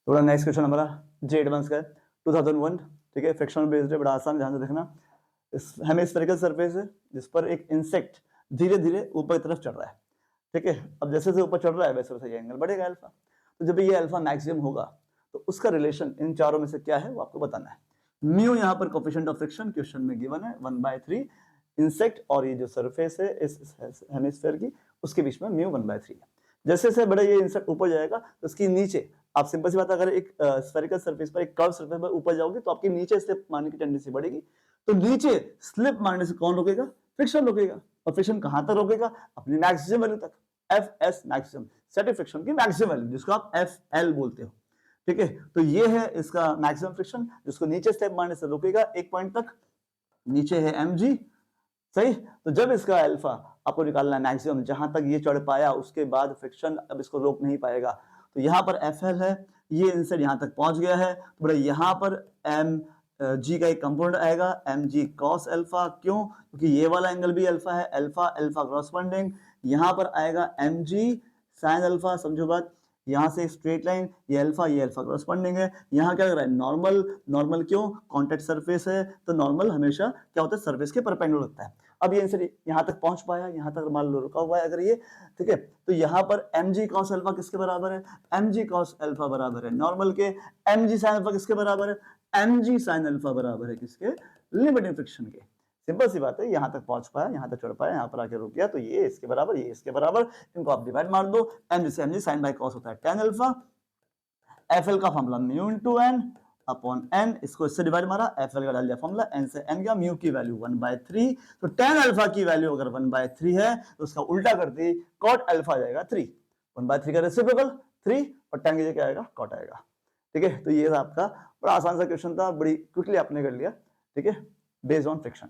थोड़ा next question हमारा जे advance का है 2001, ठीक है, फ्रिक्शनल बेस्ड है, बड़ा आसान, ध्यान से देखना। इस हेमिस्फेरिकल सरफेस है जिस पर एक इंसेक्ट धीरे धीरे ऊपर की तरफ चढ़ रहा है, ठीक है। अब जैसे जैसे ऊपर चढ़ रहा है वैसे वैसे ये एंगल बढ़ेगा अल्फा। तो जब ये अल्फा मैक्सिमम होगा तो उसका रिलेशन इन चारों में से क्या है वो आपको बताना है। म्यू यहाँ पर कोफिशिएंट ऑफ फ्रिक्शन क्वेश्चन में गिवन है 1/3 इंसेक्ट और ये जो सरफेस है इस हेमिस्फेयर की उसके बीच में म्यू 1/3 है। जैसे जैसे बड़ा ये इंसेक्ट ऊपर जाएगा तो उसकी नीचे आप सिंपल सी बात, अगर एक स्फेरिकल सरफेस पर एक कर्व सरफेस पर ऊपर जाओगे तो आपकी नीचे स्लिप मारने की टेंडेंसी बढ़ेगी। तो नीचे स्लिप मारने से कौन रोकेगा? फ्रिक्शन रोकेगा। और फ्रिक्शन कहां तक रोकेगा? अपनी मैक्सिमम वैल्यू तक, एफ मैक्सिमम, स्टैटिक फ्रिक्शन की मैक्सिमम वैल्यू जिसको आप एफ बोलते हो, ठीक है। तो ये है इसका मैक्सिमम फ्रिक्शन जिसको नीचे स्टेप मारने से रोकेगा एक पॉइंट तक, नीचे है mg, सही। तो जब इसका अल्फा आपको निकालना है मैक्सिमम, जहां तक ये चढ़ पाया उसके बाद फ्रिक्शन अब इसको रोक नहीं पाएगा। तो यहाँ पर FL है, ये इंसेट यहाँ तक पहुंच गया है, तो बड़ा यहाँ पर mg का एक कंपोनेंट आएगा mg cos अल्फा। क्यों? क्योंकि ये वाला एंगल भी अल्फा है, अल्फा अल्फा क्रॉसपेंडिंग। यहाँ पर आएगा mg sin अल्फा, समझो बात, यहाँ से स्ट्रेट लाइन, ये अल्फा क्रॉसपेंडिंग है। यहाँ क्या लग रहा है? नॉर्मल। नॉर्मल क्यों? कॉन्टैक्ट सरफेस है तो नॉर्मल हमेशा क्या होता है? सरफेस के परपेंडिकुलर लगता है। अब ये इंसेट यहाँ तक पहुंच पाया, यहाँ तक मान लो रुका हुआ है अगर ये, ठीक है। तो यहाँ पर mg cos अल्फा किसके बराबर है? mg cos अल्फा बराबर है नॉर्मल के। mg sin अल्फा किसके बराबर है? mg sin अल्फा बराबर है किसके? लिमिटिंग फ्रिक्शन के। सिंपल सी बात है, यहाँ तक पहुंच पाया, यहाँ तक चढ़ पाया, यहाँ पर आके रुक गया, तो ये इसके बराबर, ये इसके बराबर, इनको आप डिवाइड मार दो। mg से mg sin बाय cos होता है tan अल्फा। FL का formula mu into n upon n, इसको इससे डिवाइड मारा, FL का डाल दिया फॉर्मूला, n से n गया, म्यू की वैल्यू 1/3। तो tan अल्फा की वैल्यू अगर 1/3 है तो उसका उल्टा करते cot अल्फा आ जाएगा 3। 1/3 का रेसिप्रोकल 3 और tan की जगह क्या आएगा? cot आएगा, ठीक है। तो ये आपका बड़ा आसान सा क्वेश्चन था, बड़ी क्विकली आपने कर लिया, ठीक है, बेस्ड ऑन फ्रिक्शन।